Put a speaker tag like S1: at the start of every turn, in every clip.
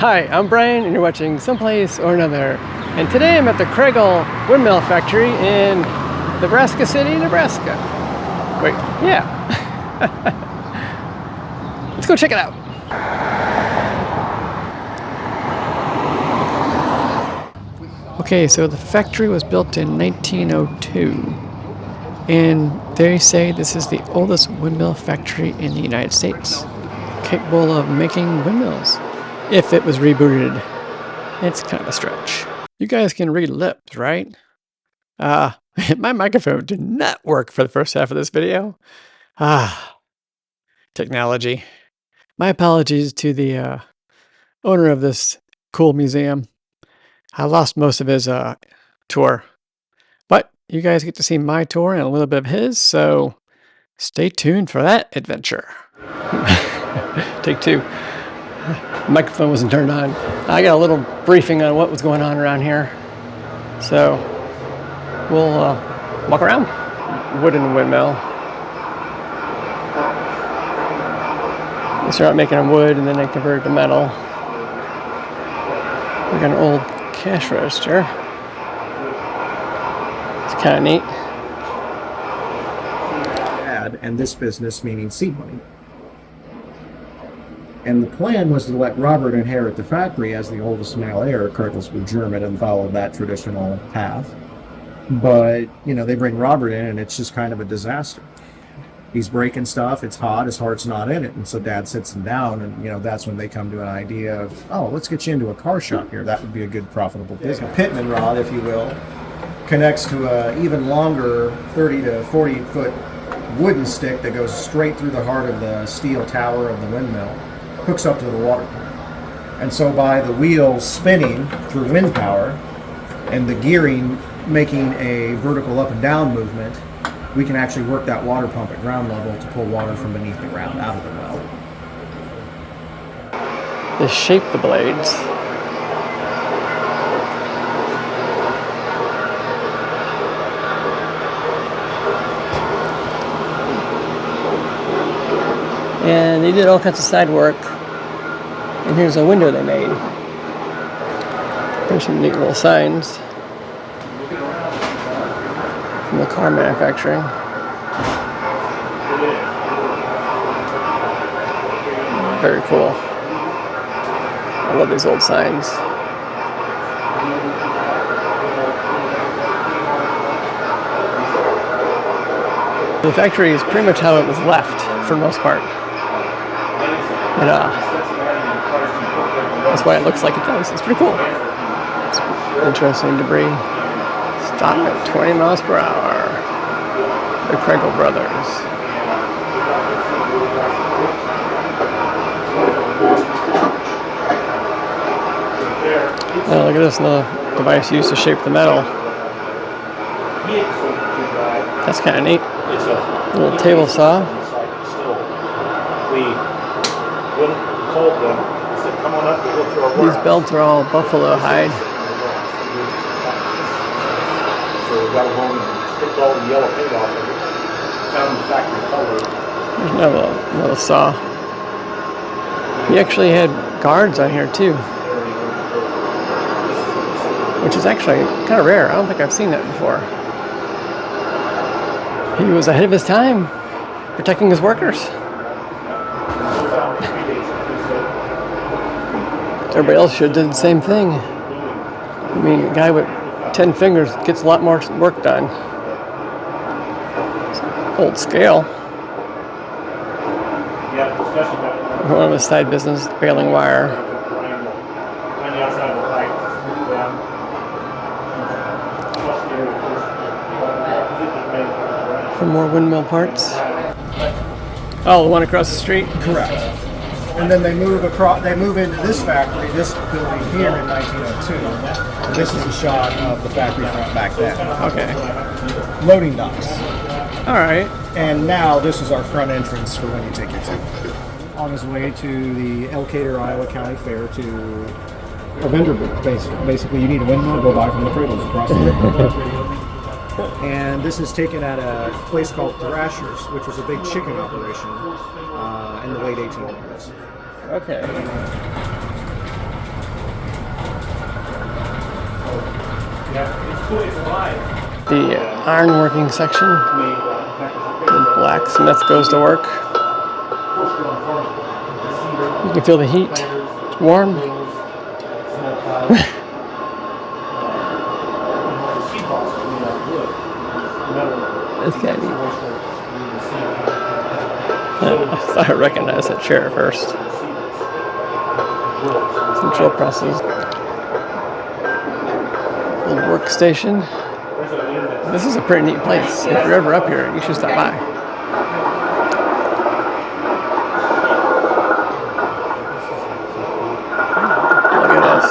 S1: Hi, I'm Brian and you're watching Someplace or Another. And today I'm at the Kregel Windmill factory in Nebraska City, Nebraska. Wait, yeah. Let's go check it out. Okay, so the factory was built in 1902. And they say this is the oldest windmill factory in the United States, capable of making windmills. If it was rebooted. It's kind of a stretch. You guys can read lips, right? My microphone did not work for the first half of this video. Technology. My apologies to the owner of this cool museum. I lost most of his tour. But you guys get to see my tour and a little bit of his, so stay tuned for that adventure. Take two. The microphone wasn't turned on. I got a little briefing on what was going on around here. So we'll walk around. Wooden windmill. They start making them wood and then they convert it to metal. We got an old cash register. It's kind of neat.
S2: And this business meaning seed money. And the plan was to let Robert inherit the factory as the oldest male heir. Curtis was German and followed that traditional path. But, you know, they bring Robert in and it's just kind of a disaster. He's breaking stuff, it's hot, his heart's not in it. And so Dad sits him down and, you know, that's when they come to an idea of, oh, let's get you into a car shop here. That would be a good profitable business. A pitman rod, if you will, connects to an even longer 30 to 40 foot wooden stick that goes straight through the heart of the steel tower of the windmill. Hooks up to the water pump. And so by the wheels spinning through wind power and the gearing making a vertical up and down movement, we can actually work that water pump at ground level to pull water from beneath the ground out of the well.
S1: They shape the blades. And they did all kinds of side work. And here's a window they made. There's some neat little signs from the car manufacturing. Very cool. I love these old signs. The factory is pretty much how it was left for the most part. And that's why it looks like it does. It's pretty cool. It's interesting debris. Stop at 20 miles per hour. The Kregel brothers. Oh, look at this little device used to shape the metal. That's kind of neat. A little table saw. These belts are all buffalo hide.
S3: So we got home and stripped all the yellow paint off of it. Found the factory color.
S1: There's another saw. He actually had guards on here too, which is actually kind of rare. I don't think I've seen that before. He was ahead of his time, protecting his workers. Everybody else should have done the same thing. I mean, a guy with 10 fingers gets a lot more work done. Old scale. One of his side business, baling wire. For more windmill parts. Oh, the one across the street?
S2: Correct. And then they move into this factory, this building here in 1902. This is a shot of the factory front back then.
S1: Okay.
S2: Loading docks.
S1: All right.
S2: And now this is our front entrance for when you take your tour. On his way to the Elkader, Iowa County Fair to a vendor booth. Basically, you need a windmill, go buy from the cradles across the river. And this is taken at a place called Thrasher's, which was a big chicken operation in the late 1800s.
S1: Okay. The ironworking section. The blacksmith goes to work. You can feel the heat. It's warm. It's kind of neat. I thought I recognized that chair at first. Some drill presses. Little workstation. This is a pretty neat place. If you're ever up here, you should stop by. Look at this.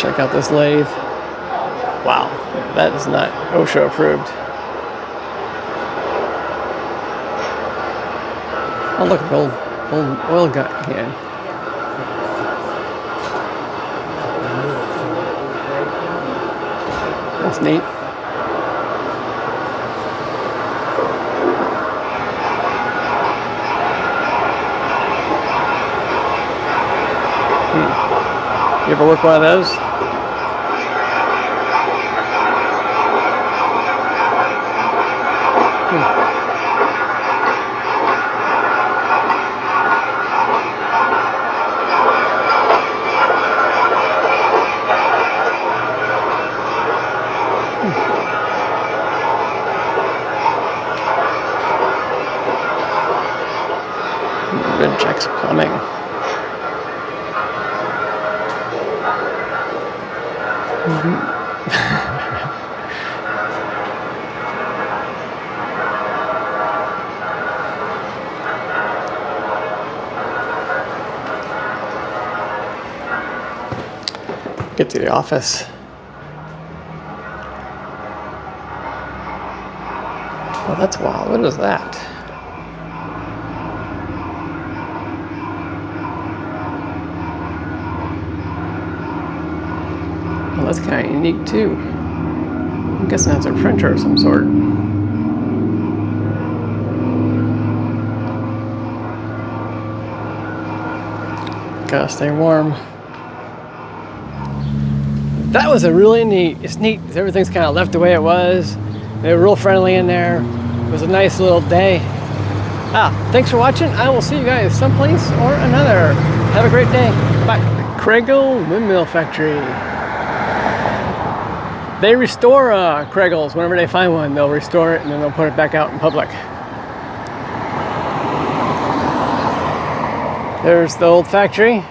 S1: Check out this lathe. Wow, that is not OSHA approved. Oh, look at the old oil gun can. That's neat. You ever work one of those? Ridgex plumbing. Get to the office. Oh, that's wild. What is that? Well, that's kind of unique too. I'm guessing that's a printer of some sort. Gotta stay warm. That was a really neat. It's neat. Everything's kind of left the way it was. They were real friendly in there. It was a nice little day. Thanks for watching. I will see you guys someplace or another. Have a great day. Bye. Kregel Windmill Factory. They restore Kregels whenever they find one. They'll restore it and then they'll put it back out in public. There's the old factory.